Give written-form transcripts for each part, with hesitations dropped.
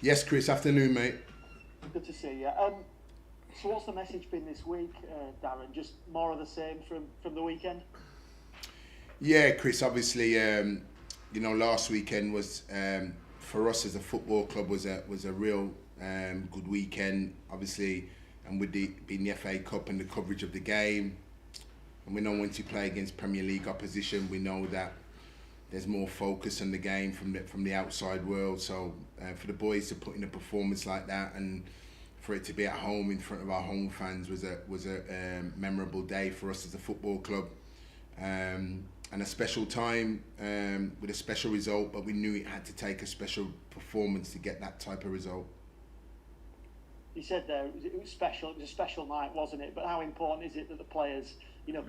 Yes, Chris, afternoon, mate. Good to see you. So what's the message been this week, Darren? Just more of the same from the weekend? Yeah, Chris, obviously, last weekend was, for us as a football club, was a real good weekend, obviously, and with being the FA Cup and the coverage of the game. And we know once you play against Premier League opposition, we know that there's more focus on the game from the outside world. So for the boys to put in a performance like that and for it to be at home in front of our home fans was a memorable day for us as a football club, and a special time, with a special result. But we knew it had to take a special performance to get that type of result. You said there it was special. It was a special night, wasn't it? But how important is it that the players,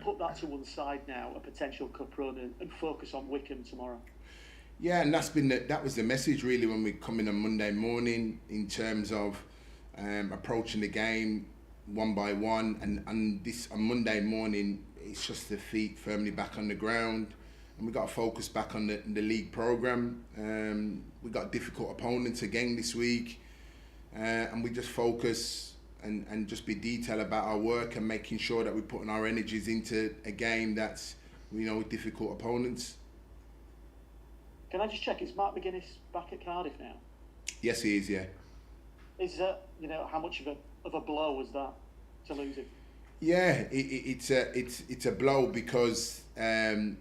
put that to one side now, a potential cup run, and focus on Wycombe tomorrow? Yeah, and that was the message really when we come in on Monday morning in terms of approaching the game one by one, and this on Monday morning it's just the feet firmly back on the ground, and we got to focus back on the league program. We got difficult opponents again this week, and we just focus and just be detailed about our work and making sure that we're putting our energies into a game that's with difficult opponents. Can I just check? Is Mark McGuinness back at Cardiff now? Yes, he is. Yeah. Is that how much of a blow was that to lose him? Yeah, it's a blow because I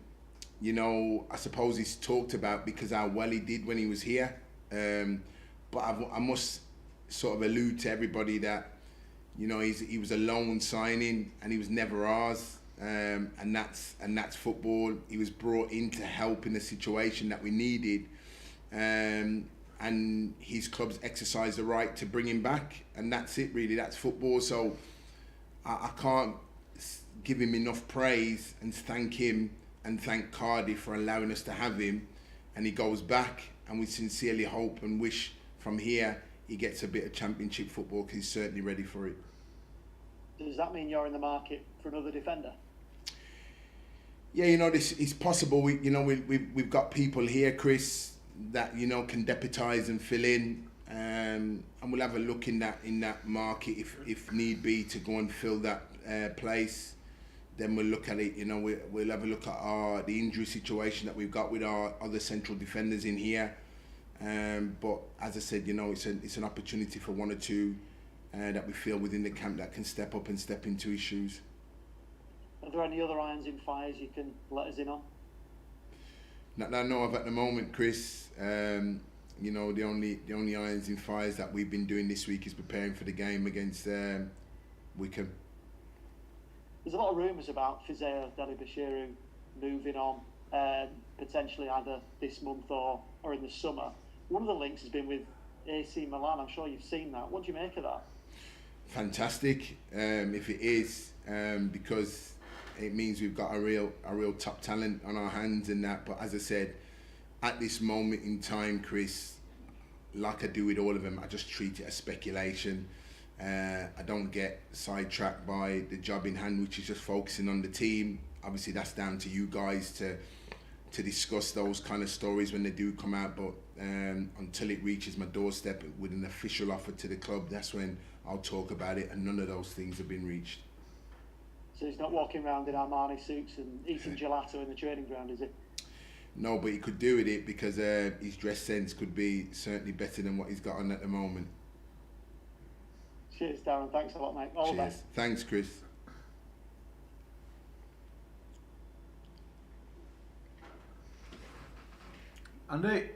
suppose he's talked about because how well he did when he was here, but I must sort of allude to everybody that he was a loan signing and he was never ours, and that's football. He was brought in to help in a situation that we needed, and his clubs exercised the right to bring him back, and that's it really. That's football. So I can't give him enough praise and thank him and thank Cardiff for allowing us to have him, and he goes back, and we sincerely hope and wish from here he gets a bit of championship football because he's certainly ready for it. Does that mean you're in the market for another defender? Yeah, this is possible. We've got people here, Chris, that can deputise and fill in, and we'll have a look in that market if need be to go and fill that place. Then we'll look at it. We'll have a look at the injury situation that we've got with our other central defenders in here. But as I said, it's an opportunity for one or two that we feel within the camp that can step up and step into his shoes. Are there any other irons in fires you can let us in on? Not that I know of at the moment, Chris. The only irons in fires that we've been doing this week is preparing for the game against Wycombe. There's a lot of rumours about Fizeo Delibashiru moving on, potentially either this month or in the summer. One of the links has been with AC Milan. I'm sure you've seen that. What do you make of that? Fantastic, if it is, because it means we've got a real top talent on our hands in that. But as I said, at this moment in time, Chris, like I do with all of them, I just treat it as speculation. I don't get sidetracked by the job in hand, which is just focusing on the team. Obviously, that's down to you guys to discuss those kind of stories when they do come out. But until it reaches my doorstep with an official offer to the club, that's when I'll talk about it. And none of those things have been reached. So he's not walking around in Armani suits and eating gelato in the training ground, is it? No, but he could do with it because his dress sense could be certainly better than what he's got on at the moment. Cheers, Darren. Thanks a lot, mate. All the Cheers. best. Thanks, Chris. Andy.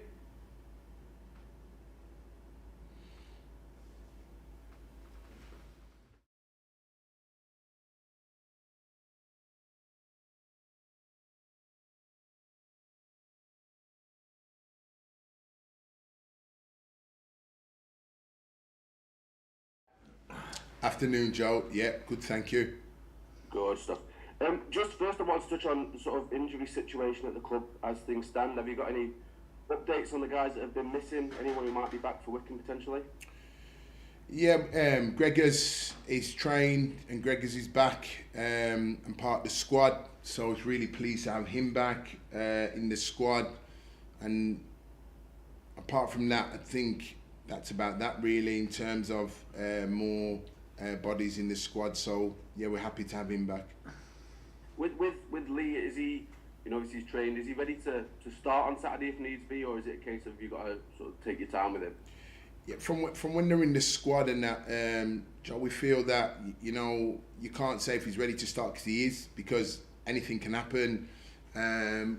Afternoon, Joe. Yeah, good, thank you. Good stuff. Just first, I want to touch on the sort of injury situation at the club as things stand. Have you got any updates on the guys that have been missing? Anyone who might be back for Wycombe potentially? Yeah, Gregors is trained and Gregors is back and part of the squad. So I was really pleased to have him back in the squad. And apart from that, I think that's about that really in terms of more bodies in the squad. So yeah, we're happy to have him back. With Lee, is he, obviously he's trained, is he ready to start on Saturday if needs be, or is it a case of you got to sort of take your time with him? Yeah, from when they're in the squad and that, Joe, we feel that, you can't say if he's ready to start because he is, because anything can happen,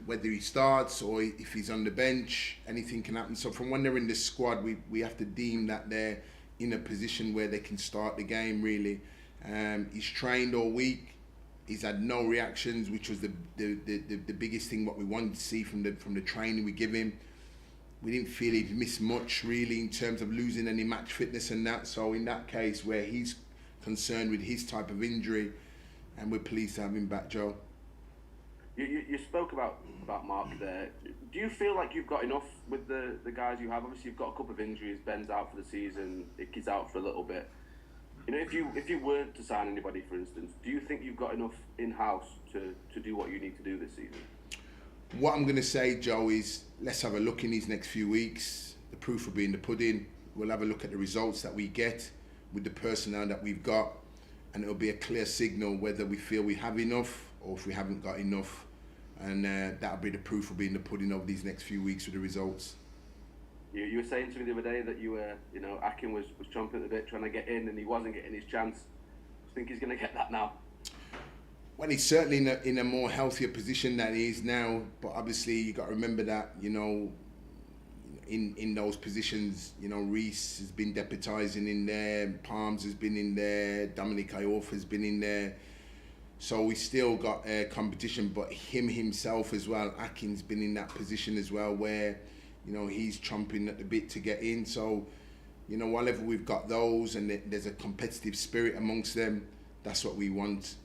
whether he starts or if he's on the bench, anything can happen. So from when they're in the squad, we have to deem that they're in a position where they can start the game really. He's trained all week. He's had no reactions, which was the biggest thing what we wanted to see from the training we give him. We didn't feel he'd missed much really in terms of losing any match fitness and that. So in that case, where he's concerned with his type of injury, and we're pleased to have him back, Joe. You spoke about Mark there. Do you feel like you've got enough with the guys you have? Obviously, you've got a couple of injuries. Ben's out for the season. Icky's out for a little bit. If you weren't to sign anybody, for instance, do you think you've got enough in-house to do what you need to do this season? What I'm going to say, Joe, is let's have a look in these next few weeks. The proof will be in the pudding. We'll have a look at the results that we get with the personnel that we've got, and it'll be a clear signal whether we feel we have enough or if we haven't got enough. And that'll be the proof will be in the pudding over these next few weeks with the results. You were saying to me the other day that you were, Akin was chomping at the bit trying to get in and he wasn't getting his chance. I think he's going to get that now. Well, he's certainly in a more healthier position than he is now. But obviously, you got to remember that, in those positions, Reece has been deputising in there, Palms has been in there, Dominic Iorfa has been in there. So we still got competition, but him himself as well, Akin's been in that position as well where, he's chomping at the bit to get in. So, whatever we've got those and there's a competitive spirit amongst them, that's what we want,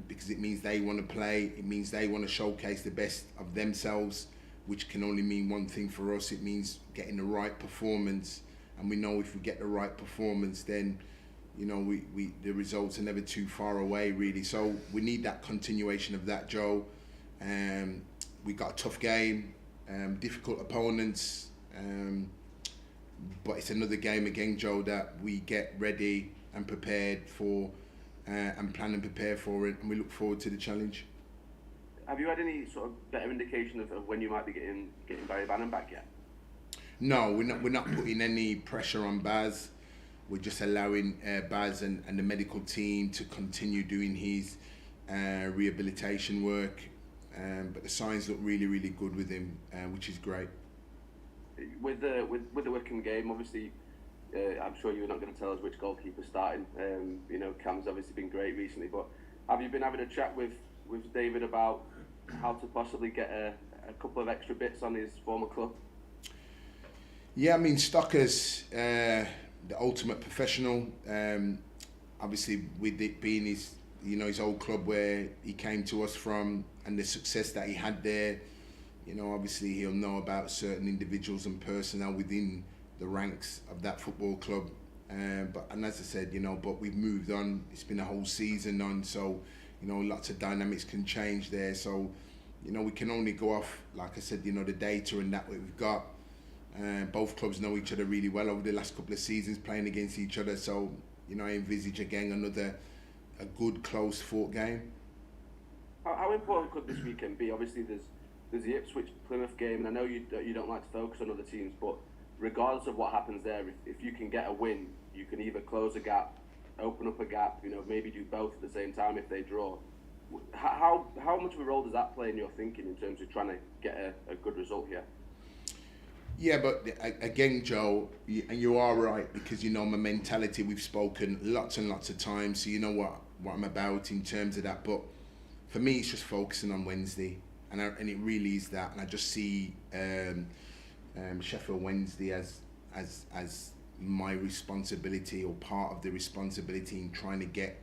because it means they want to play, it means they want to showcase the best of themselves, which can only mean one thing for us. It means getting the right performance, and we know if we get the right performance, then the results are never too far away really. So we need that continuation of that, Joe. We got a tough game, difficult opponents, but it's another game again, Joe, that we get ready and prepared for, and plan and prepare for it, and we look forward to the challenge. Have you had any sort of better indication of when you might be getting Barry Bannon back yet? No, we're not putting any pressure on Baz. We're just allowing Baz and the medical team to continue doing his rehabilitation work. But the signs look really, really good with him, which is great. With the Wycombe game, obviously, I'm sure you're not going to tell us which goalkeeper's starting. Cam's obviously been great recently, but have you been having a chat with David about how to possibly get a couple of extra bits on his former club? Yeah, I mean, Stocker's the ultimate professional. Obviously, with it being his old club where he came to us from, and the success that he had there, obviously he'll know about certain individuals and personnel within the ranks of that football club. And as I said, but we've moved on. It's been a whole season on, so lots of dynamics can change there. So we can only go off, like I said, the data and that we've got. Both clubs know each other really well over the last couple of seasons playing against each other. So I envisage again a good close fought game. How important could this weekend be? Obviously, there's the Ipswich Plymouth game, and I know you don't like to focus on other teams, but regardless of what happens there, if you can get a win, you can either close a gap, open up a gap, maybe do both at the same time if they draw. How much of a role does that play in your thinking in terms of trying to get a good result here? Yeah, but again, Joe, and you are right, because my mentality, we've spoken lots and lots of times, so you know what I'm about in terms of that. But for me, it's just focusing on Wednesday, and it really is that. And I just see Sheffield Wednesday as my responsibility, or part of the responsibility, in trying to get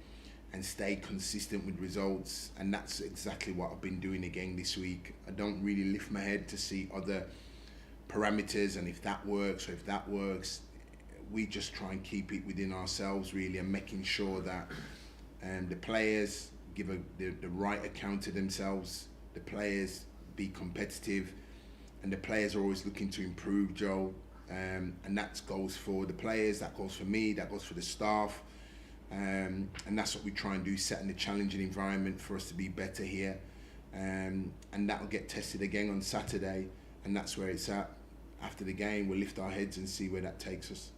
and stay consistent with results, and that's exactly what I've been doing again this week. I don't really lift my head to see other parameters and if that works or if that works. We just try and keep it within ourselves really, and making sure that the players give the right account to themselves, the players be competitive, and the players are always looking to improve, Joe. and that goes for the players, that goes for me, that goes for the staff, and that's what we try and do, setting the challenging environment for us to be better here, and that'll get tested again on Saturday, and that's where it's at. After the game, we'll lift our heads and see where that takes us.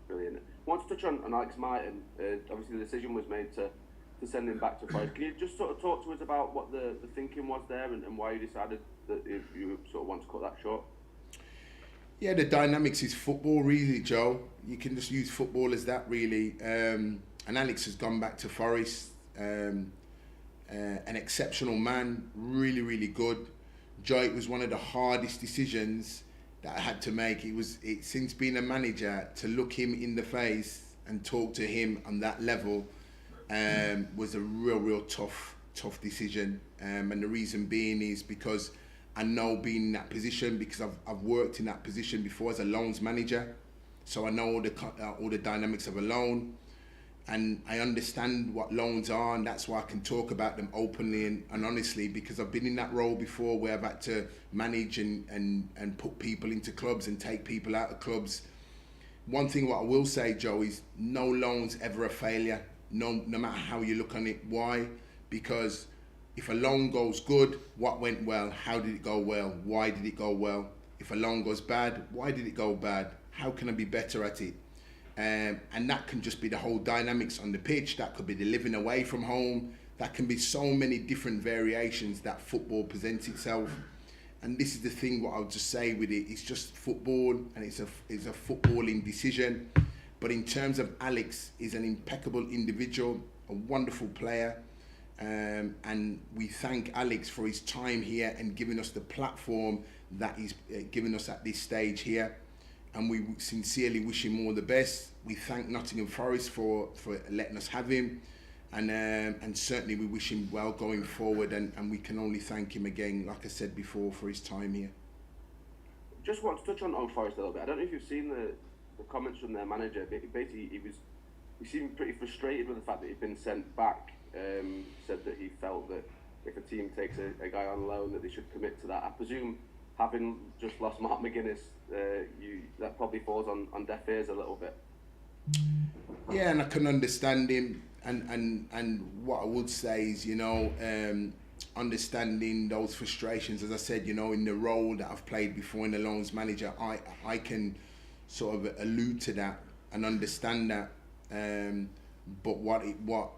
Brilliant. I want to touch on Alex Martin. Obviously, the decision was made to send him back to Forest. Can you just sort of talk to us about what the thinking was there and why you decided that you sort of want to cut that short? Yeah, the dynamics is football, really, Joe. You can just use football as that, really. And Alex has gone back to Forest. An exceptional man, really, really good. Joe, it was one of the hardest decisions that I had to make. Since being a manager, to look him in the face and talk to him on that level was a real tough decision. And the reason being is because I know being in that position, because I've worked in that position before as a loans manager, so I know all the dynamics of a loan, and I understand what loans are, and that's why I can talk about them openly and honestly, because I've been in that role before where I've had to manage and put people into clubs and take people out of clubs. One thing what I will say, Joe, is no loan's ever a failure, no matter how you look on it. Why? Because if a loan goes good, what went well? How did it go well? Why did it go well? If a loan goes bad, why did it go bad? How can I be better at it? And that can just be the whole dynamics on the pitch. That could be the living away from home. That can be so many different variations that football presents itself. And this is the thing, what I'll just say with it, it's just football, and it's a footballing decision. But in terms of Alex, he's an impeccable individual, a wonderful player. And we thank Alex for his time here and giving us the platform that he's given us at this stage here, and we sincerely wish him all the best. We thank Nottingham Forest for letting us have him, and certainly we wish him well going forward, and we can only thank him again, like I said before, for his time here. Just want to touch on Forest a little bit. I don't know if you've seen the comments from their manager. Basically, he seemed pretty frustrated with the fact that he'd been sent back. Said that he felt that if a team takes a guy on loan, that they should commit to that. I presume, having just lost Mark McGuinness, that probably falls on deaf ears a little bit. Yeah, and I can understand him, and what I would say is, understanding those frustrations. As I said, in the role that I've played before in the loans manager, I can sort of allude to that and understand that. But what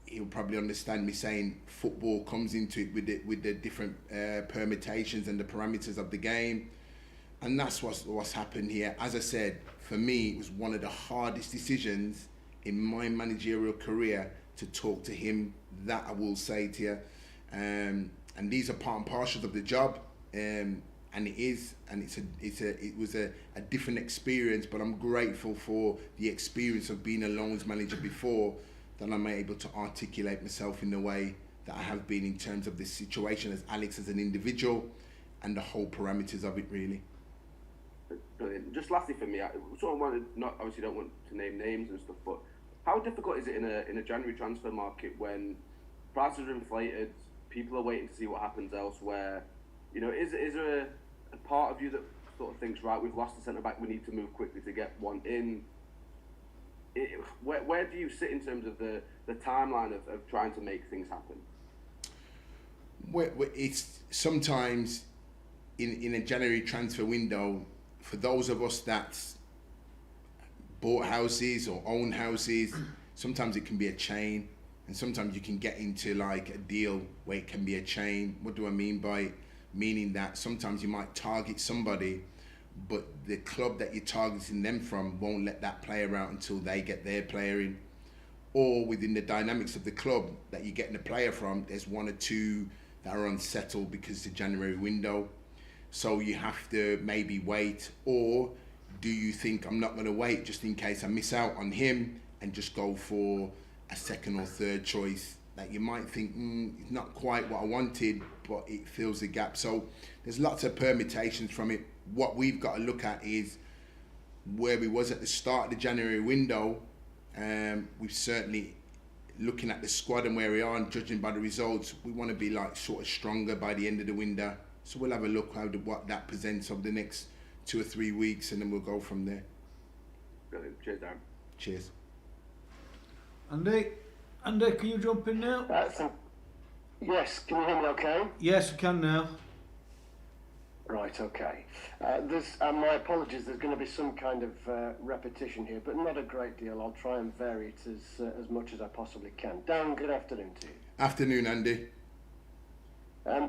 he'll probably understand me saying, football comes into it with the different permutations and the parameters of the game, and that's what's happened here. As I said, for me, it was one of the hardest decisions in my managerial career to talk to him. That I will say to you, and these are part and parcels of the job, and it was a different experience. But I'm grateful for the experience of being a loans manager before, that I'm able to articulate myself in the way that I have been in terms of this situation as Alex as an individual and the whole parameters of it, really. Brilliant. Just lastly for me, I sort of wanted, obviously don't want to name names and stuff, but how difficult is it in a January transfer market when prices are inflated, people are waiting to see what happens elsewhere? Is there a part of you that sort of thinks, right, we've lost the centre back, we need to move quickly to get one in? Where do you sit in terms of the timeline of trying to make things happen? It's sometimes in a January transfer window, for those of us that's bought houses or own houses, sometimes it can be a chain, and sometimes you can get into like a deal where it can be a chain. What do I mean by it? Meaning that sometimes you might target somebody, but the club that you're targeting them from won't let that player out until they get their player in. Or within the dynamics of the club that you're getting a player from, there's one or two that are unsettled because it's a January window. So you have to maybe wait, or do you think, I'm not going to wait just in case I miss out on him, and just go for a second or third choice that you might think, it's not quite what I wanted, but it fills the gap. So there's lots of permutations from it. What we've got to look at is where we was at the start of the January window. We've certainly, looking at the squad and where we are and judging by the results, we want to be like sort of stronger by the end of the window. So we'll have a look what that presents over the next 2 or 3 weeks, and then we'll go from there. Brilliant. Cheers, Darren. Cheers. Andy, can you jump in now? Yes, can you hear me okay? Yes, I can now. Right, okay. My apologies, there's going to be some kind of repetition here, but not a great deal. I'll try and vary it as much as I possibly can. Darren, good afternoon to you. Afternoon, Andy.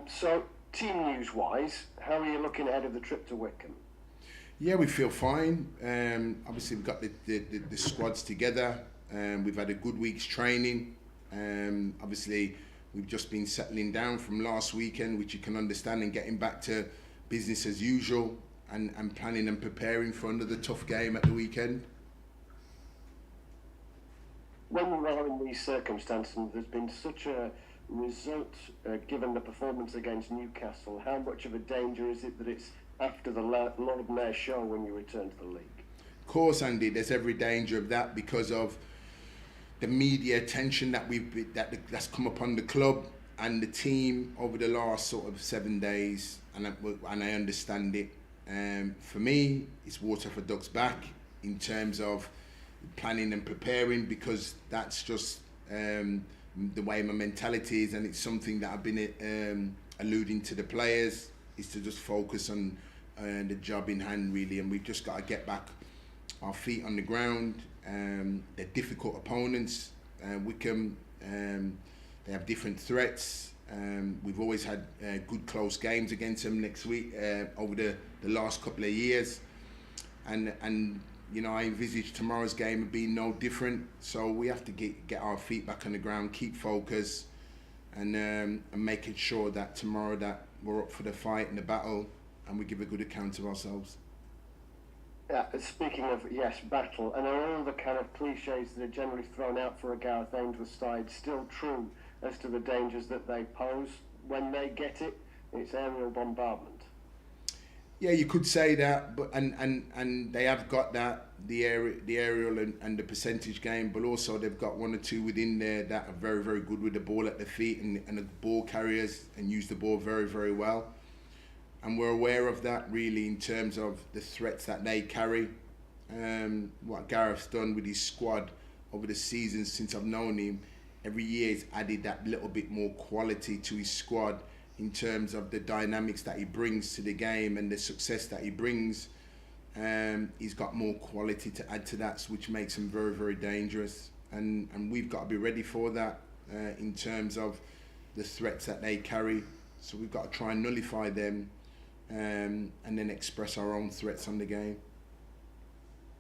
So, team news-wise, how are you looking ahead of the trip to Wycombe? Yeah, we feel fine. Obviously, we've got the squads together. We've had a good week's training. Obviously, we've just been settling down from last weekend, which you can understand, and getting back to business as usual and planning and preparing for another tough game at the weekend. When you are in these circumstances, and there's been such a result given the performance against Newcastle, how much of a danger is it that it's after the Lord Mayor show when you return to the league? Of course, Andy, there's every danger of that because of the media attention that's come upon the club and the team over the last sort of 7 days, and I understand it. For me, it's water for ducks back in terms of planning and preparing, because that's just the way my mentality is, and it's something that I've been alluding to the players, is to just focus on the job in hand really, and we've just got to get back our feet on the ground. They're difficult opponents. Wycombe, they have different threats. We've always had good close games against them over the last couple of years, and you know, I envisage tomorrow's game being no different. So we have to get our feet back on the ground, keep focus, and making sure that tomorrow that we're up for the fight and the battle, and we give a good account of ourselves. Yeah, speaking of, yes, battle, and are all the kind of cliches that are generally thrown out for a Gareth Ainsworth side still true as to the dangers that they pose when they get it? It's aerial bombardment. Yeah, you could say that, but and they have got that, the aerial and the percentage game, but also they've got one or two within there that are very, very good with the ball at their feet and the ball carriers, and use the ball very, very well. And we're aware of that really in terms of the threats that they carry. What Gareth's done with his squad over the seasons since I've known him, every year he's added that little bit more quality to his squad in terms of the dynamics that he brings to the game and the success that he brings. He's got more quality to add to that, which makes him very, very dangerous. And we've got to be ready for that in terms of the threats that they carry. So we've got to try and nullify them, and then express our own threats on the game.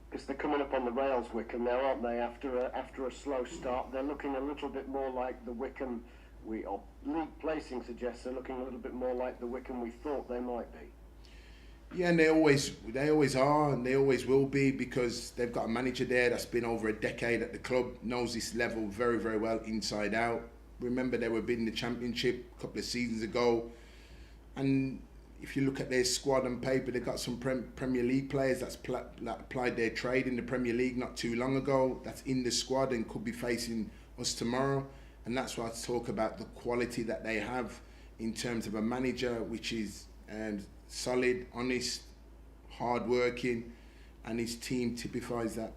Because they're coming up on the rails, Wycombe, now, aren't they? After a slow start, they're looking a little bit more like the Wycombe or league placing suggests they're looking a little bit more like the Wycombe we thought they might be. Yeah, and they always are, and they always will be, because they've got a manager there that's been over a decade at the club, knows this level very, very well inside out. Remember, they were bidding the championship a couple of seasons ago, and if you look at their squad on paper, they've got some Premier League players that applied their trade in the Premier League not too long ago, that's in the squad and could be facing us tomorrow. And that's why I talk about the quality that they have in terms of a manager which is solid, honest, hard-working, and his team typifies that.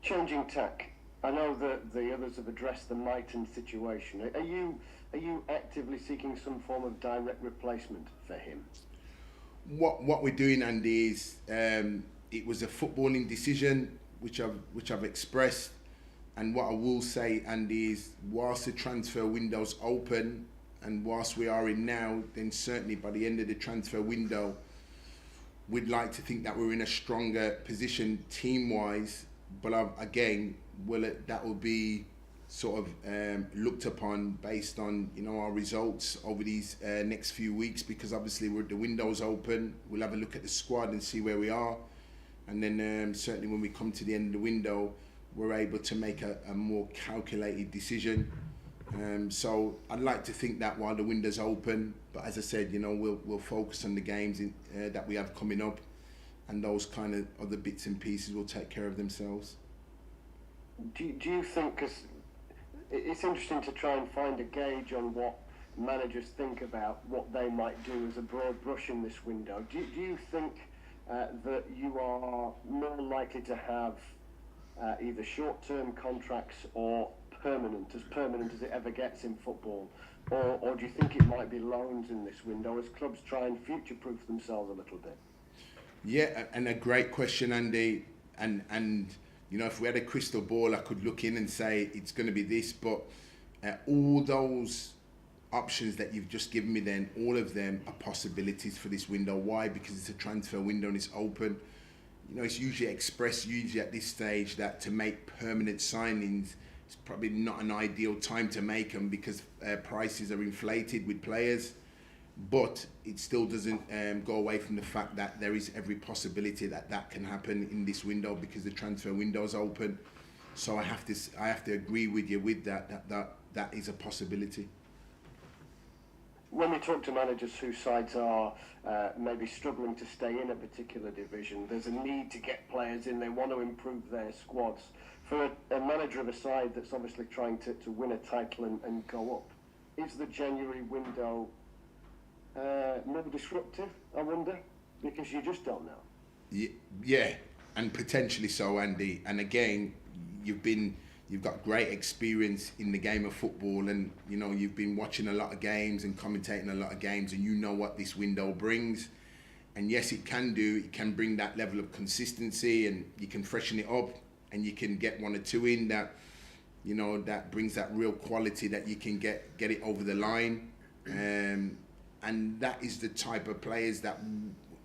Changing tack, I know that the others have addressed the Mighton situation. Are you actively seeking some form of direct replacement for him? What we're doing, Andy, is it was a footballing decision which I've expressed, and what I will say, Andy, is whilst the transfer window's open and whilst we are in now, then certainly by the end of the transfer window, we'd like to think that we're in a stronger position team-wise. But again, that will be sort of looked upon based on, you know, our results over these next few weeks, because obviously the window's open. We'll have a look at the squad and see where we are, and then certainly when we come to the end of the window, we're able to make a more calculated decision. So I'd like to think that while the window's open, but as I said, you know, we'll focus on the games that we have coming up, and those kind of other bits and pieces will take care of themselves. Do you think, because it's interesting to try and find a gauge on what managers think about what they might do as a broad brush in this window, do you think that you are more likely to have either short-term contracts or permanent as it ever gets in football, or do you think it might be loans in this window as clubs try and future-proof themselves a little bit? Yeah, and a great question, Andy. And you know, if we had a crystal ball, I could look in and say it's going to be this, but all those options that you've just given me then, all of them are possibilities for this window. Why? Because it's a transfer window and it's open. You know, it's usually expressed at this stage that to make permanent signings, it's probably not an ideal time to make them because prices are inflated with players. But it still doesn't go away from the fact that there is every possibility that can happen in this window because the transfer window is open. So I have to agree with you with that is a possibility. When we talk to managers whose sides are maybe struggling to stay in a particular division, there's a need to get players in. They want to improve their squads. For a manager of a side that's obviously trying to win a title and go up, is the January window more disruptive, I wonder? Because you just don't know. Yeah, and potentially so, Andy. And again, you've got great experience in the game of football, and you know you've been watching a lot of games and commentating a lot of games, and you know what this window brings. And yes, it can bring that level of consistency, and you can freshen it up, and you can get one or two in that, you know, that brings that real quality that you can get it over the line. And that is the type of players that,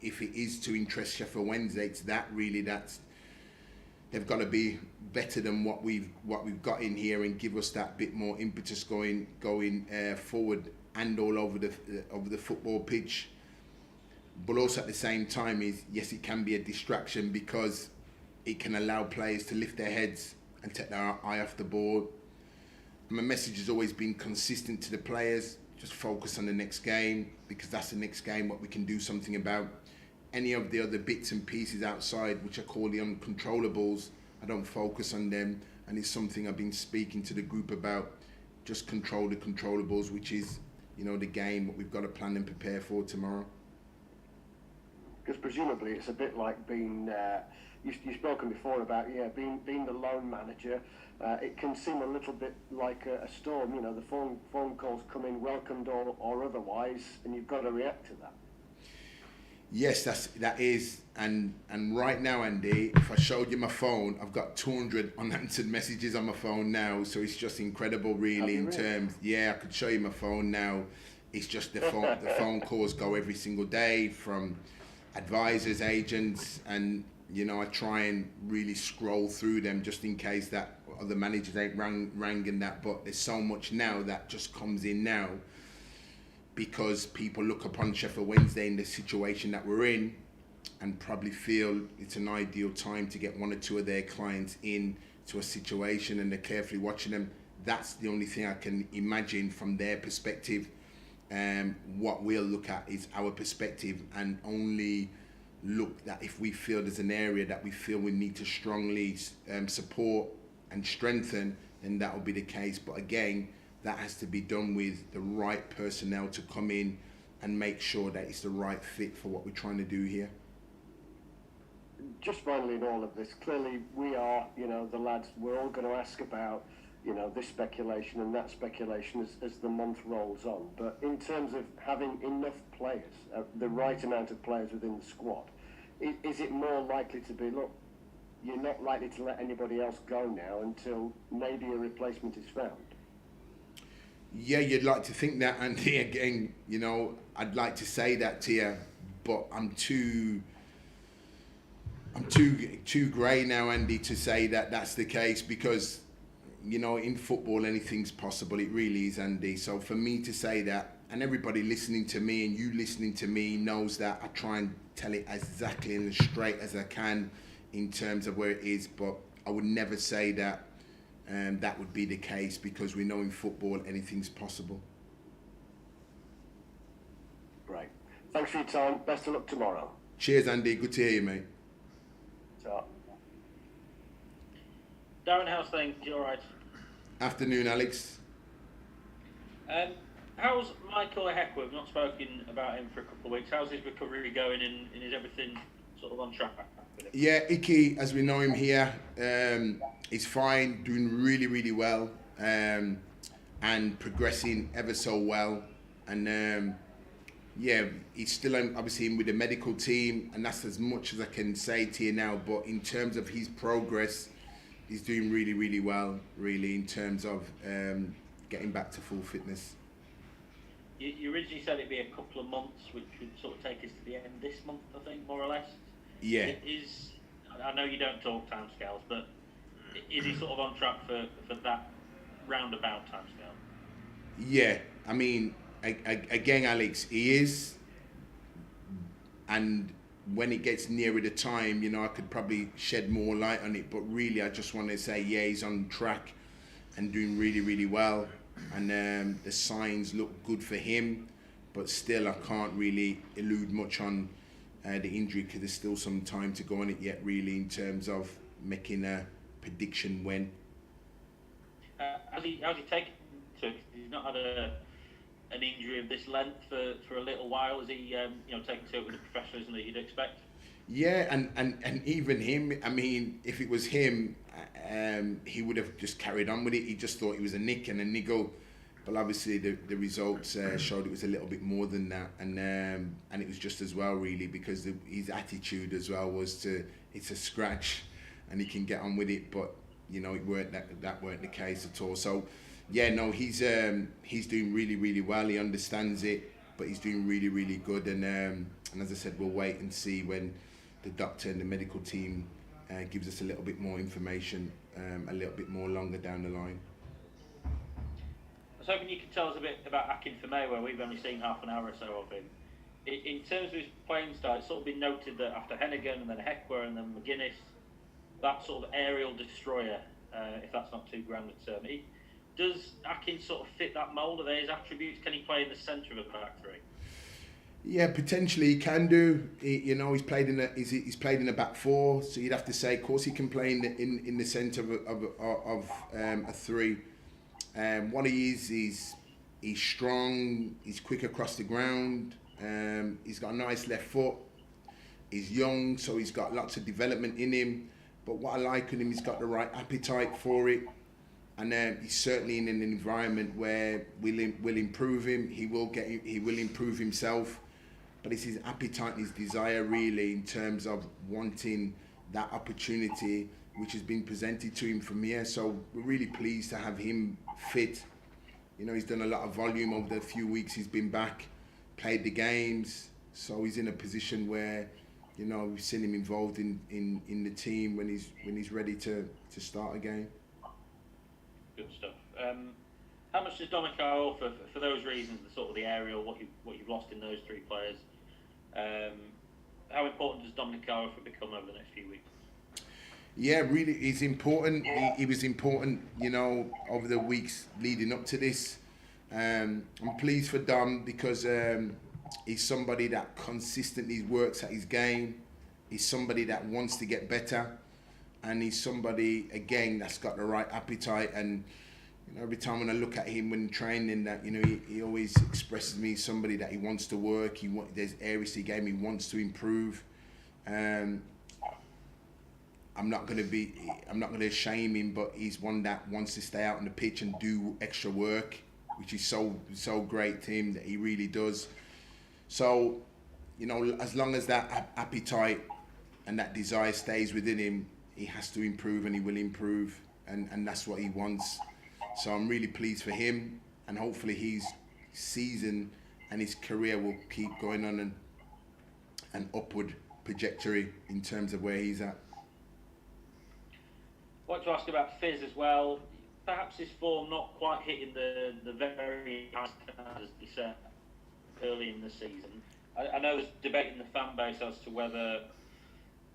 if it is to interest Sheffield Wednesday, it's they've got to be better than what we've got in here and give us that bit more impetus going forward and all over the football pitch. But also at the same time yes, it can be a distraction because it can allow players to lift their heads and take their eye off the ball. And my message has always been consistent to the players. Just focus on the next game because that's the next game what we can do something about. Any of the other bits and pieces outside, which I call the uncontrollables, I don't focus on them, and it's something I've been speaking to the group about. Just control the controllables, which is, you know, the game what we've got to plan and prepare for tomorrow. Because presumably it's a bit like being you've spoken before about being the lone manager. It can seem a little bit like a storm. You know, the phone calls come in, welcomed or otherwise, and you've got to react to that. Yes, that is, and right now, Andy, if I showed you my phone, I've got 200 unanswered messages on my phone now. So it's just incredible, really, in terms. Yeah, I could show you my phone now. It's just the phone calls go every single day from advisors, agents, and you know I try and really scroll through them just in case that other managers ain't rang and that. But there's so much now that just comes in now, because people look upon Sheffield Wednesday in the situation that we're in and probably feel it's an ideal time to get one or two of their clients in to a situation, and they're carefully watching them. That's the only thing I can imagine from their perspective. What we'll look at is our perspective and only look that if we feel there's an area that we feel we need to strongly support and strengthen, then that will be the case. But again, that has to be done with the right personnel to come in and make sure that it's the right fit for what we're trying to do here. Just finally in all of this, clearly we are, you know, the lads, we're all going to ask about, you know, this speculation and that speculation as the month rolls on. But in terms of having enough players, the right amount of players within the squad, is it more likely to be, look, you're not likely to let anybody else go now until maybe a replacement is found? Yeah, you'd like to think that, and again, you know, I'd like to say that to you, but I'm too grey now, Andy, to say that that's the case, because, you know, in football anything's possible. It really is, Andy. So for me to say that, and everybody listening to me and you listening to me knows that I try and tell it as exactly and as straight as I can in terms of where it is, but I would never say that that would be the case, because we know in football anything's possible. Right. Thanks for your time. Best of luck tomorrow. Cheers, Andy. Good to hear you, mate. So. Darren, how's things? You all right? Afternoon, Alex. How's Michael Heck? We've not spoken about him for a couple of weeks. How's his recovery going, and is everything sort of on track with him? Yeah, Icky, as we know him here, is fine, doing really, really well, and progressing ever so well. And yeah, he's still obviously in with the medical team, and that's as much as I can say to you now. But in terms of his progress, he's doing really, really well, really, in terms of getting back to full fitness. You originally said it'd be a couple of months, which would sort of take us to the end this month, I think, more or less. Yeah. I know you don't talk timescales, but is he sort of on track for that roundabout timescale? Yeah, I mean, again, Alex, he is. And when it gets nearer the time, I could probably shed more light on it. But really, I just want to say, yeah, he's on track and doing really, really well. And the signs look good for him. But still, I can't really allude much on the injury because there's still some time to go on it yet, really, in terms of making a prediction when. How's he taken to it? He's not had an injury of this length for a little while. Is he taken to it with the professionalism that you'd expect? Yeah, and even him, I mean, if it was him, he would have just carried on with it. He just thought it was a nick and a niggle. But obviously the results showed it was a little bit more than that, and it was just as well, really, because his attitude as well was it's a scratch, and he can get on with it. But it weren't that weren't the case at all. So yeah, no, he's doing really, really well. He understands it, but he's doing really, really good. And as I said, we'll wait and see when the doctor and the medical team gives us a little bit more information, a little bit more longer down the line. I was hoping you could tell us a bit about Akinfenwa, where we've only seen half an hour or so of him. In terms of his playing style, it's sort of been noted that after Hennigan and then Heckwar and then McGuinness, that sort of aerial destroyer, if that's not too grand a term, does Akin sort of fit that mould? Are there his attributes? Can he play in the centre of a back three? Yeah, potentially he can do. He's played in a back four, so you'd have to say, of course, he can play in the centre of a three. What he is, he's strong. He's quick across the ground. He's got a nice left foot. He's young, so he's got lots of development in him. But what I like in him, he's got the right appetite for it. And he's certainly in an environment where we'll improve him. He will improve himself. But it's his appetite and his desire, really, in terms of wanting that opportunity which has been presented to him from here. So we're really pleased to have him fit. He's done a lot of volume over the few weeks he's been back, played the games. So he's in a position where, we've seen him involved in the team when he's ready to start a game. Good stuff. How much does Dominic Carroll, for those reasons, the sort of the aerial, what you've lost in those three players, how important does Dominic Carroll become over the next few weeks? Yeah, really, he's important. He was important, over the weeks leading up to this. I'm pleased for Dom because he's somebody that consistently works at his game. He's somebody that wants to get better. And he's somebody, again, that's got the right appetite. And every time when I look at him when training, that he always expresses me somebody that he wants to work. There's areas to the game he wants to improve. I'm not going to shame him, but he's one that wants to stay out on the pitch and do extra work, which is so great to him that he really does. So, as long as that appetite and that desire stays within him, he has to improve and he will improve, and that's what he wants. So I'm really pleased for him, and hopefully his season and his career will keep going on an upward trajectory in terms of where he's at. I want to ask about Fizz as well. Perhaps his form not quite hitting the very high standards he set early in the season. I know there's debate in the fan base as to whether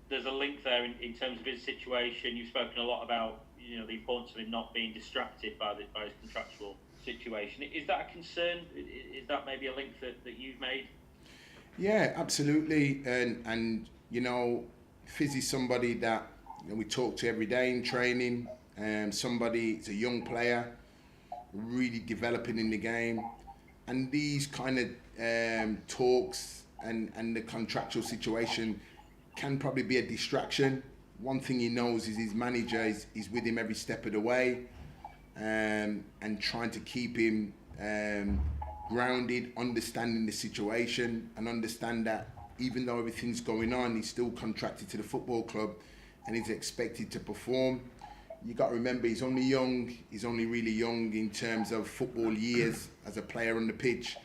there's a link there in terms of his situation. You've spoken a lot about the importance of him not being distracted by his contractual situation. Is that a concern? Is that maybe a link that you've made? Yeah, absolutely. And Fizz is somebody that we talk to every day in training. He's a young player, really developing in the game. and these kind of talks and the contractual situation can probably be a distraction. One thing he knows is his manager is with him every step of the way, and trying to keep him grounded, understanding the situation, and understand that even though everything's going on, he's still contracted to the football club and he's expected to perform. You got to remember, he's only young. He's only really young in terms of football years as a player on the pitch.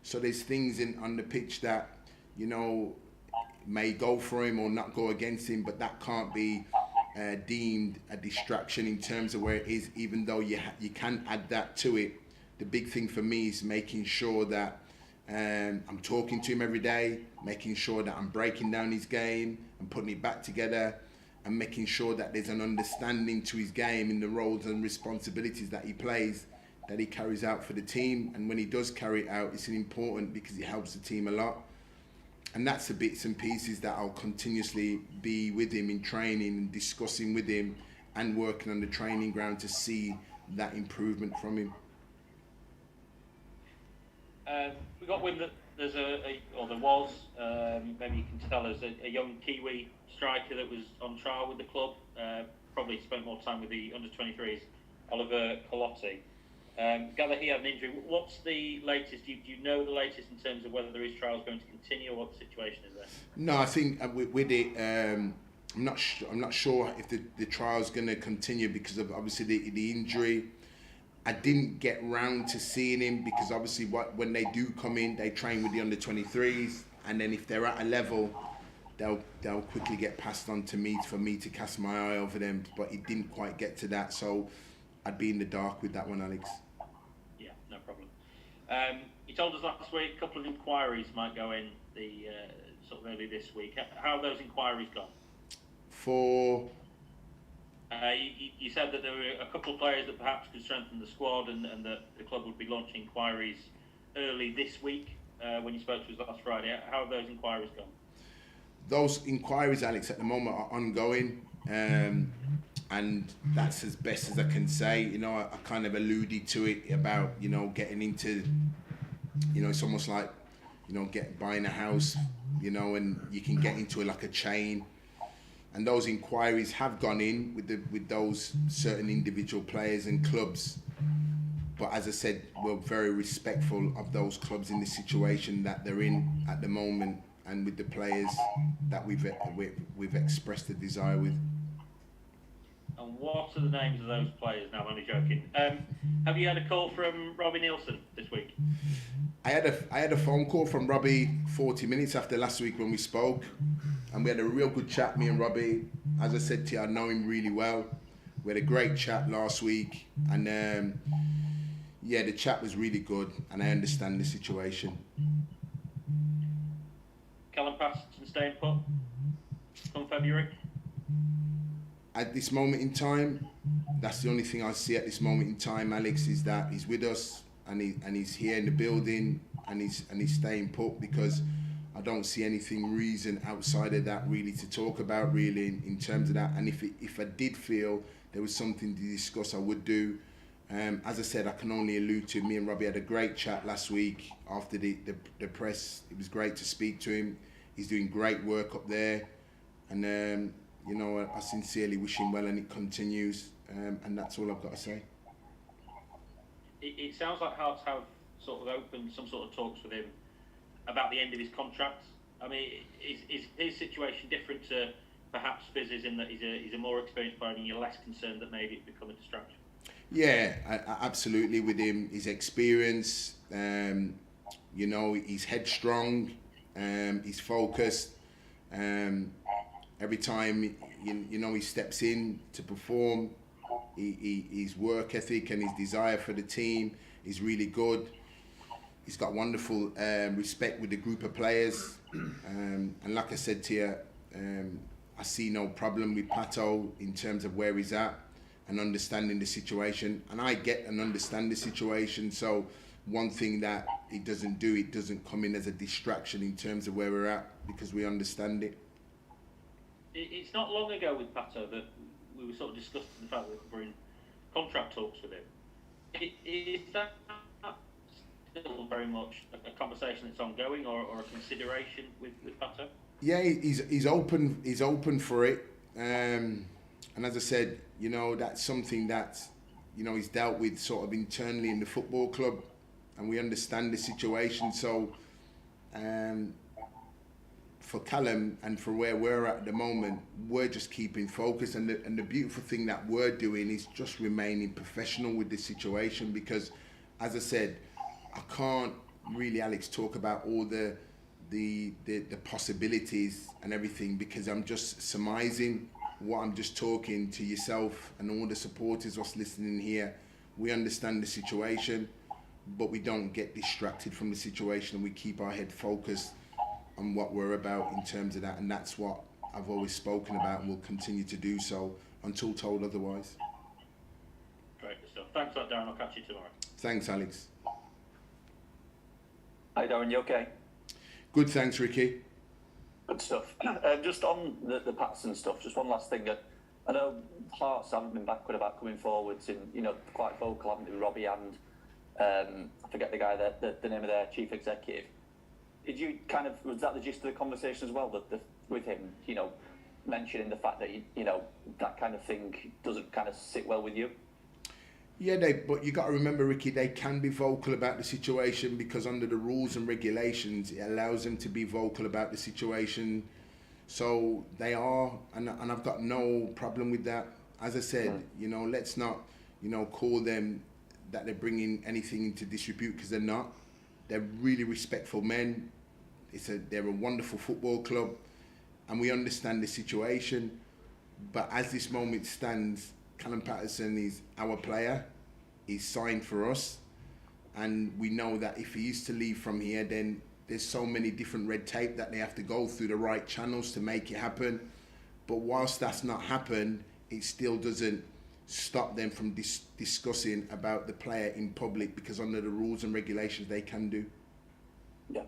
So there's things on the pitch that, you know, may go for him or not go against him, but that can't be deemed a distraction in terms of where it is, even though you can add that to it. The big thing for me is making sure that I'm talking to him every day, making sure that I'm breaking down his game and putting it back together, and making sure that there's an understanding to his game in the roles and responsibilities that he plays, that he carries out for the team. And when he does carry it out, it's important because it helps the team a lot. And that's the bits and pieces that I'll continuously be with him in training and discussing with him and working on the training ground to see that improvement from him. We got wind that there's there was, maybe you can tell us, a young Kiwi striker that was on trial with the club, probably spent more time with the under-23s, Oliver Colotti. Gather he had an injury. What's the latest? Do you know the latest in terms of whether his trial is going to continue or what the situation is there? No, I think with it, I'm not sure if the trial's going to continue because of obviously the injury. I didn't get round to seeing him because obviously when they do come in, they train with the under-23s, and then if they're at a level, they'll quickly get passed on to me for me to cast my eye over them. But it didn't quite get to that, so I'd be in the dark with that one, Alex. Yeah, no problem. You told us last week a couple of inquiries might go in the sort of early this week. How have those inquiries gone? For you said that there were a couple of players that perhaps could strengthen the squad, and that the club would be launching inquiries early this week when you spoke to us last Friday. How have those inquiries gone? Those inquiries, Alex, at the moment are ongoing, and that's as best as I can say. You know, I kind of alluded to it about, you know, getting into, you know, it's almost like, you know, buying a house, you know, and you can get into it like a chain. And those inquiries have gone in with those certain individual players and clubs. But as I said, we're very respectful of those clubs in the situation that they're in at the moment, and with the players that we've expressed a desire with. And what are the names of those players? No, I'm only joking. Have you had a call from Robbie Nielsen this week? I had a phone call from Robbie 40 minutes after last week when we spoke, and we had a real good chat, me and Robbie. As I said to you, I know him really well. We had a great chat last week, and yeah, the chat was really good, and I understand the situation. Callum Patterson staying put come February? At this moment in time, that's the only thing I see at this moment in time, Alex, is that he's with us and he's here in the building and he's staying put, because I don't see anything reason outside of that really to talk about really in terms of that. And if I did feel there was something to discuss, I would do. As I said, I can only allude to, me and Robbie had a great chat last week after the press. It was great to speak to him. He's doing great work up there, and you know, I sincerely wish him well, and it continues, and that's all I've got to say. It sounds like Hearts have sort of opened some sort of talks with him about the end of his contract. I mean, is his situation different to perhaps Fizz's in that he's a more experienced player and you're less concerned that maybe it's become a distraction? Yeah, absolutely. With him, his experience, you know, he's headstrong, he's focused. Every time you know he steps in to perform, his work ethic and his desire for the team is really good. He's got wonderful respect with the group of players, and like I said to you, I see no problem with Pato in terms of where he's at and understanding the situation, and I get and understand the situation. So one thing that it doesn't come in as a distraction in terms of where we're at, because we understand it. It's not long ago with Pato that we were sort of discussing the fact that we're in contract talks with him. Is that still very much a conversation that's ongoing or a consideration with Pato? Yeah, he's open. He's open for it. And as I said, that's something that he's dealt with sort of internally in the football club, and we understand the situation. So, for Callum and for where we're at the moment, we're just keeping focus. And the beautiful thing that we're doing is just remaining professional with the situation, because, as I said, I can't really, Alex, talk about all the possibilities and everything, because I'm just surmising what I'm just talking to yourself and all the supporters what's listening here. We understand the situation, but we don't get distracted from the situation, and we keep our head focused on what we're about in terms of that. And that's what I've always spoken about, and will continue to do so until told otherwise. Great stuff. Thanks a lot, Darren. I'll catch you tomorrow. Thanks, Alex. Hi, Darren. You okay? Good, thanks, Ricky. Good stuff. Just on the Patson stuff, just one last thing. I know Hearts haven't been backward about coming forwards, and quite vocal, haven't they, with Robbie and I forget the guy, the name of their chief executive. Did you was that the gist of the conversation as well, that with him, mentioning the fact that that kind of thing doesn't kind of sit well with you? Yeah, but you got to remember, Ricky, they can be vocal about the situation, because under the rules and regulations, it allows them to be vocal about the situation. So they are, and I've got no problem with that. As I said, let's not, call them that they're bringing anything into disrepute, because they're not. They're really respectful men. They're a wonderful football club, and we understand the situation. But as this moment stands, Callum Paterson is our player. He's signed for us, and we know that if he is to leave from here, then there's so many different red tape that they have to go through the right channels to make it happen. But whilst that's not happened, it still doesn't stop them from discussing about the player in public, because under the rules and regulations they can do. Yeah.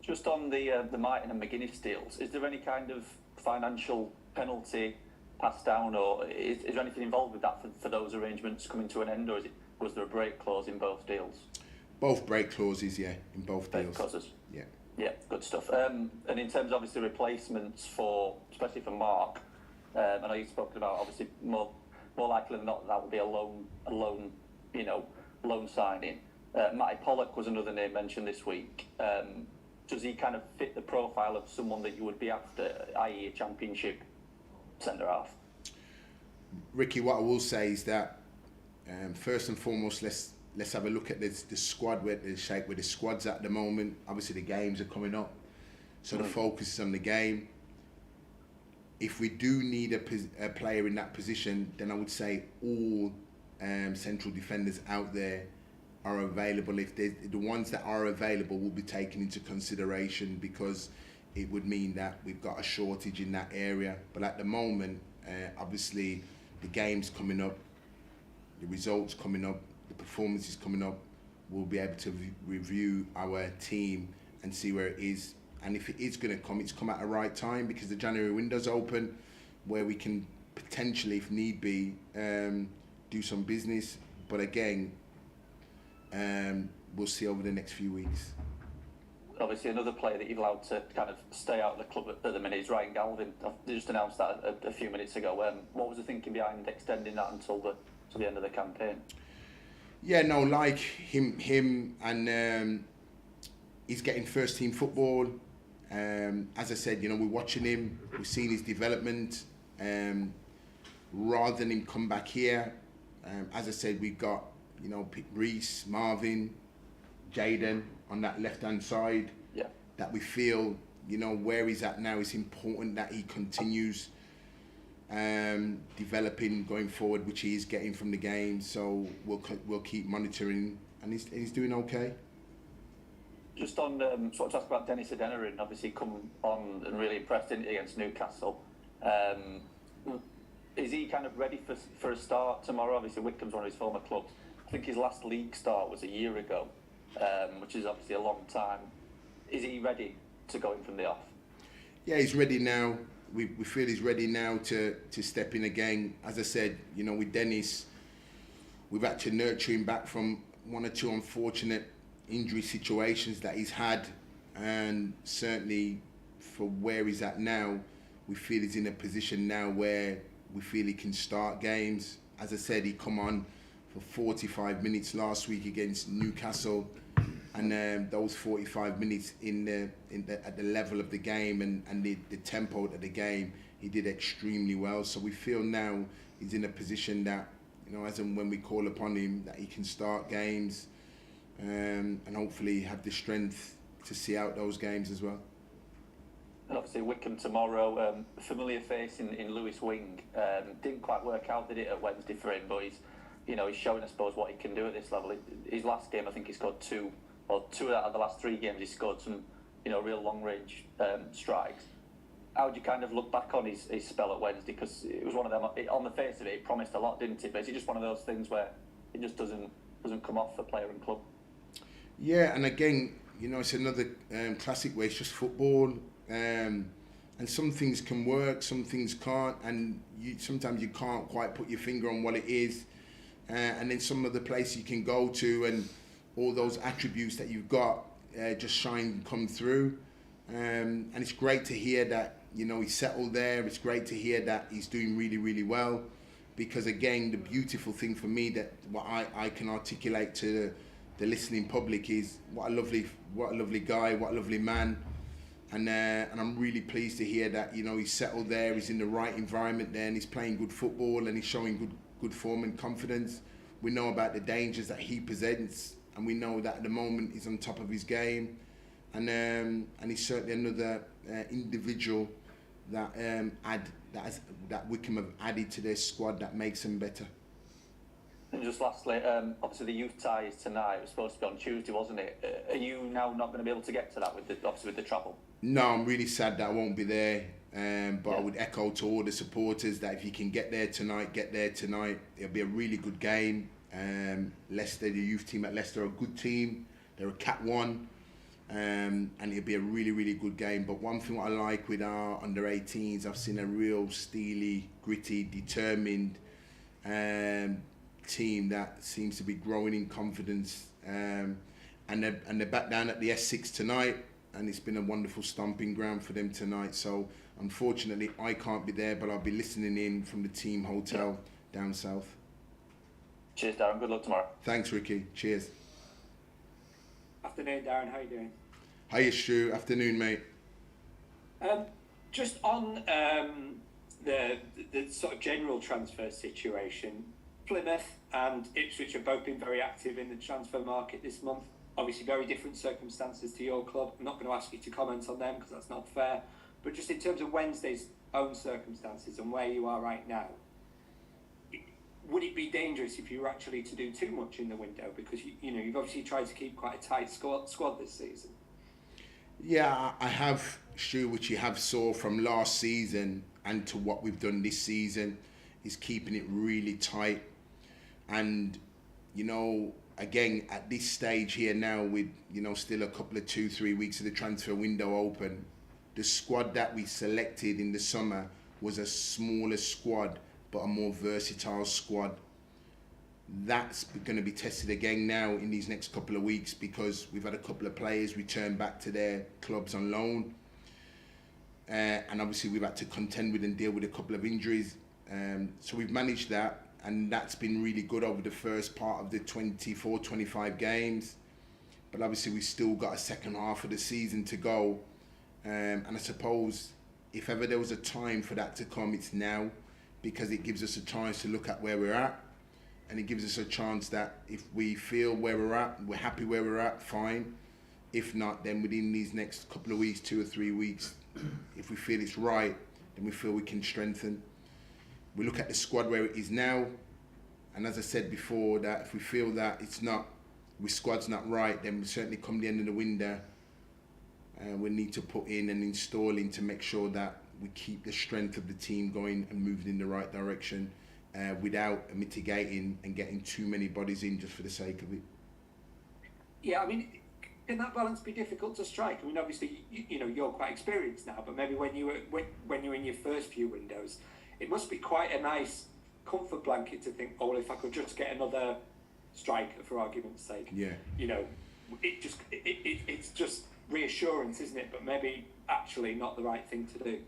Just on the Martin and McGuinness deals, is there any kind of financial penalty passed down, or is there anything involved with that for those arrangements coming to an end, or was there a break clause in both deals? Both break clauses, yeah, in both deals. Break clauses. Yeah. Yeah, good stuff. And in terms of obviously replacements especially for Mark, I know you've spoken about obviously more likely than not that would be a loan signing. Matty Pollock was another name mentioned this week. Does he kind of fit the profile of someone that you would be after, i.e. a championship centre-half? Ricky, what I will say is that first and foremost, let's have a look at the squad, the shape where the squad's at the moment. Obviously the games are coming up, so the focus is on the game. If we do need a player in that position, then I would say all central defenders out there are available. If the ones that are available will be taken into consideration, because it would mean that we've got a shortage in that area. But at the moment, obviously the game's coming up, the results coming up, the performances coming up, we'll be able to review our team and see where it is. And if it is going to come, it's come at a right time, because the January window's open, where we can potentially, if need be, do some business. But again, we'll see over the next few weeks. Obviously, another player that you've allowed to kind of stay out of the club at the minute is Ryan Galvin. They just announced that a few minutes ago. What was the thinking behind extending that until the end of the campaign? Yeah, no, like him, and he's getting first team football. As I said, we're watching him, we've seen his development. Rather than him come back here, as I said, we've got Reece, Marvin, Jaden on that left-hand side. Yeah. That we feel, where he's at now, it's important that he continues developing going forward, which he is getting from the game. So we'll keep monitoring, and he's doing okay. Just on sort of talk about Dennis Adeniran, obviously come on and really impressed against Newcastle. Is he kind of ready for a start tomorrow? Obviously Wycombe's one of his former clubs. I think his last league start was a year ago, which is obviously a long time. Is he ready to go in from the off? Yeah, he's ready now. We feel he's ready now to step in again. As I said, with Dennis, we've had to nurture him back from one or two unfortunate injury situations that he's had, and certainly for where he's at now, we feel he's in a position now where we feel he can start games. As I said, he come on for 45 minutes last week against Newcastle, and those 45 minutes at the level of the game and the tempo of the game, he did extremely well. So we feel now he's in a position that, you know, as and when we call upon him, that he can start games, and hopefully have the strength to see out those games as well. And obviously Wycombe tomorrow, familiar face in Lewis Wing. Didn't quite work out, did it, at Wednesday for him, but he's showing, I suppose, what he can do at this level. His last game, I think he scored two out of the last 3 games. He scored some, real long-range strikes. How would you kind of look back on his spell at Wednesday? Because it was one of them, on the face of it, it promised a lot, didn't it? But is it just one of those things where it just doesn't come off for player and club? Yeah, and again, it's another classic way. It's just football. And some things can work, some things can't, and sometimes you can't quite put your finger on what it is. And then some of the places you can go to, and all those attributes that you've got just come through. And it's great to hear that he's settled there. It's great to hear that he's doing really, really well, because again, the beautiful thing for me, that what I can articulate to the listening public, is what a lovely guy, what a lovely man. And I'm really pleased to hear that he's settled there, he's in the right environment there, and he's playing good football, and he's showing good form and confidence. We know about the dangers that he presents, and we know that at the moment he's on top of his game, and he's certainly another individual that Wycombe have added to their squad that makes them better. And just lastly, obviously the youth tie is tonight. It was supposed to be on Tuesday, wasn't it? Are you now not going to be able to get to that with the travel? No, I'm really sad that I won't be there. But I would echo to all the supporters that if you can get there tonight, get there tonight. It'll be a really good game. Leicester, the youth team at Leicester are a good team. They're a Cat 1. And it'll be a really, really good game. But one thing I like with our under-18s, I've seen a real steely, gritty, determined team that seems to be growing in confidence. And they're back down at the S6 tonight. And it's been a wonderful stomping ground for them tonight. So unfortunately, I can't be there, but I'll be listening in from the team hotel down south. Cheers, Darren. Good luck tomorrow. Thanks, Ricky. Cheers. Afternoon, Darren. How are you doing? Hiya, Stu. Afternoon, mate. Just on the sort of general transfer situation, Plymouth and Ipswich have both been very active in the transfer market this month. Obviously, very different circumstances to your club. I'm not going to ask you to comment on them because that's not fair. But just in terms of Wednesday's own circumstances and where you are right now, would it be dangerous if you were actually to do too much in the window? Because you've obviously tried to keep quite a tight squad this season. Yeah, I have, Stu, which you have saw from last season and to what we've done this season, is keeping it really tight. And again, at this stage here now, with still a couple of 2-3 weeks of the transfer window open, the squad that we selected in the summer was a smaller squad but a more versatile squad. That's going to be tested again now in these next couple of weeks, because we've had a couple of players return back to their clubs on loan, and obviously we've had to contend with and deal with a couple of injuries, so we've managed that. And that's been really good over the first part of the 24-25 games. But obviously we've still got a second half of the season to go. And I suppose if ever there was a time for that to come, it's now, because it gives us a chance to look at where we're at. And it gives us a chance that if we feel where we're at, we're happy where we're at, fine. If not, then within these next couple of weeks, 2 or 3 weeks, if we feel it's right, then we feel we can strengthen. We look at the squad where it is now, and as I said before, that if we feel that squad's not right, then we certainly come the end of the window, we need to put in and install in to make sure that we keep the strength of the team going and moving in the right direction, without mitigating and getting too many bodies in just for the sake of it. Yeah, I mean, can that balance be difficult to strike? I mean, obviously, you're quite experienced now, but maybe when you were in your first few windows, it must be quite a nice comfort blanket to think, if I could just get another striker, for argument's sake. Yeah. it's just reassurance, isn't it? But maybe actually not the right thing to do.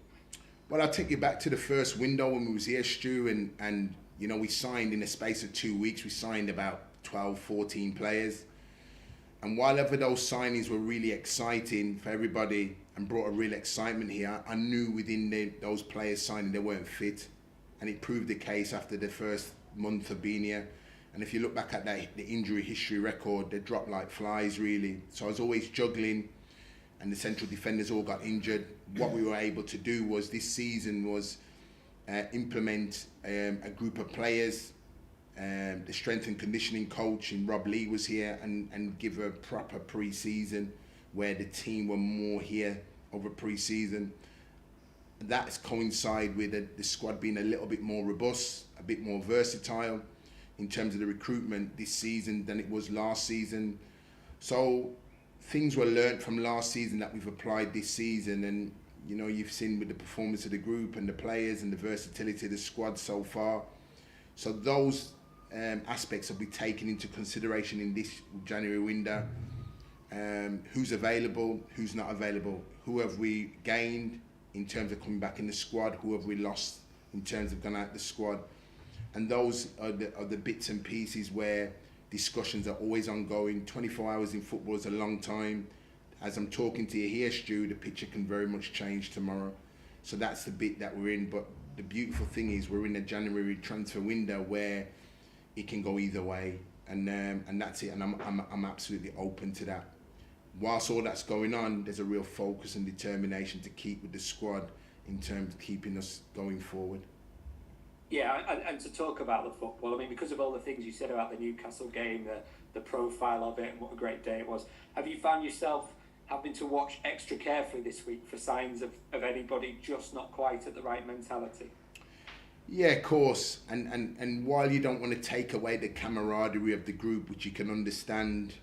Well, I'll take you back to the first window when we was here, Stu, and you know, we signed in the space of 2 weeks, we signed about 12, 14 players. And while ever those signings were really exciting for everybody and brought a real excitement here, I knew within those players signing they weren't fit. And it proved the case after the first month of being here. And if you look back at the injury history record, they dropped like flies, really. So I was always juggling, and the central defenders all got injured. What we were able to do was this season was implement a group of players. The strength and conditioning coach in Rob Lee was here and give a proper pre-season where the team were more here over pre-season. That's coincide with the squad being a little bit more robust, a bit more versatile in terms of the recruitment this season than it was last season. So things were learnt from last season that we've applied this season, and you know, you've seen with the performance of the group and the players and the versatility of the squad so far. So those aspects will be taken into consideration in this January window. Who's available, who's not available, who have we gained in terms of coming back in the squad, who have we lost in terms of going out the squad. And those are the bits and pieces where discussions are always ongoing. 24 hours in football is a long time. As I'm talking to you here, Stu, the picture can very much change tomorrow. So that's the bit that we're in. But the beautiful thing is we're in a January transfer window where it can go either way, and that's it. And I'm absolutely open to that. Whilst all that's going on, there's a real focus and determination to keep with the squad in terms of keeping us going forward. Yeah, and to talk about the football, I mean, because of all the things you said about the Newcastle game, the profile of it, and what a great day it was, have you found yourself having to watch extra carefully this week for signs of anybody just not quite at the right mentality? Yeah, of course. And while you don't want to take away the camaraderie of the group, which you can understand,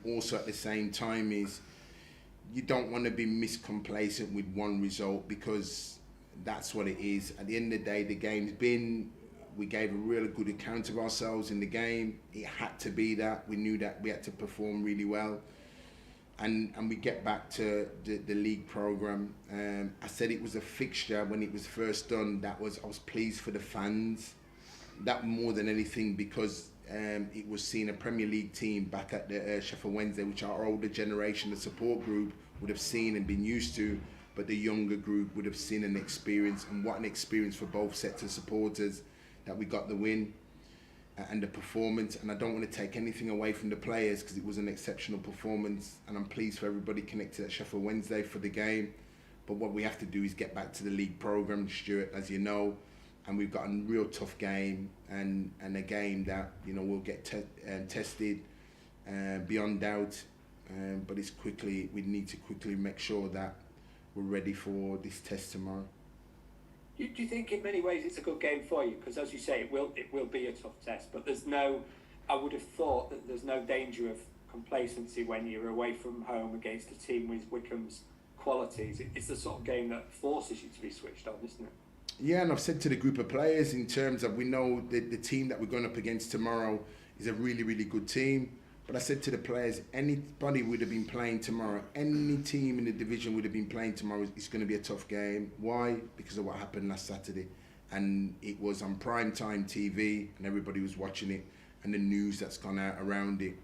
also at the same time is you don't want to be miscomplacent with one result, because that's what it is. At the end of the day, the game's been, we gave a really good account of ourselves in the game. It had to be that. We knew that we had to perform really well. And we get back to the league programme. I said it was a fixture when it was first done. I was pleased for the fans. That more than anything, because it was seeing a Premier League team back at the Sheffield Wednesday, which our older generation, the support group, would have seen and been used to, but the younger group would have seen an experience, and what an experience for both sets of supporters that we got the win and the performance. And I don't want to take anything away from the players, because it was an exceptional performance, and I'm pleased for everybody connected at Sheffield Wednesday for the game. But what we have to do is get back to the league programme, Stuart, as you know, and we've got a real tough game, and a game that, you know, will get tested beyond doubt, but we need to quickly make sure that we're ready for this test tomorrow. Do you think in many ways it's a good game for you? Because as you say, it will be a tough test, but I would have thought that there's no danger of complacency when you're away from home against a team with Wycombe's qualities. It's the sort of game that forces you to be switched on, isn't it? Yeah, and I've said to the group of players, in terms of, we know that the team that we're going up against tomorrow is a really, really good team. But I said to the players, anybody would have been playing tomorrow, any team in the division would have been playing tomorrow, it's going to be a tough game. Why? Because of what happened last Saturday. And it was on prime time TV, and everybody was watching it, and the news that's gone out around it.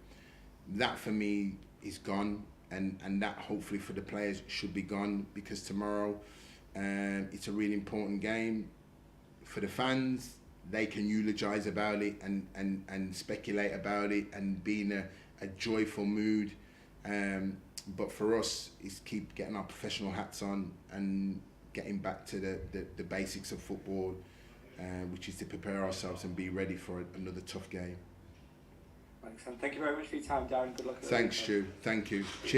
That for me is gone, and that hopefully for the players should be gone, because tomorrow it's a really important game for the fans. They can eulogise about it and speculate about it and be in a joyful mood. But for us, is keep getting our professional hats on and getting back to the basics of football, which is to prepare ourselves and be ready for another tough game. Excellent. Thank you very much for your time, Darren. Good luck. Thanks, Stu. Thank you. Cheers.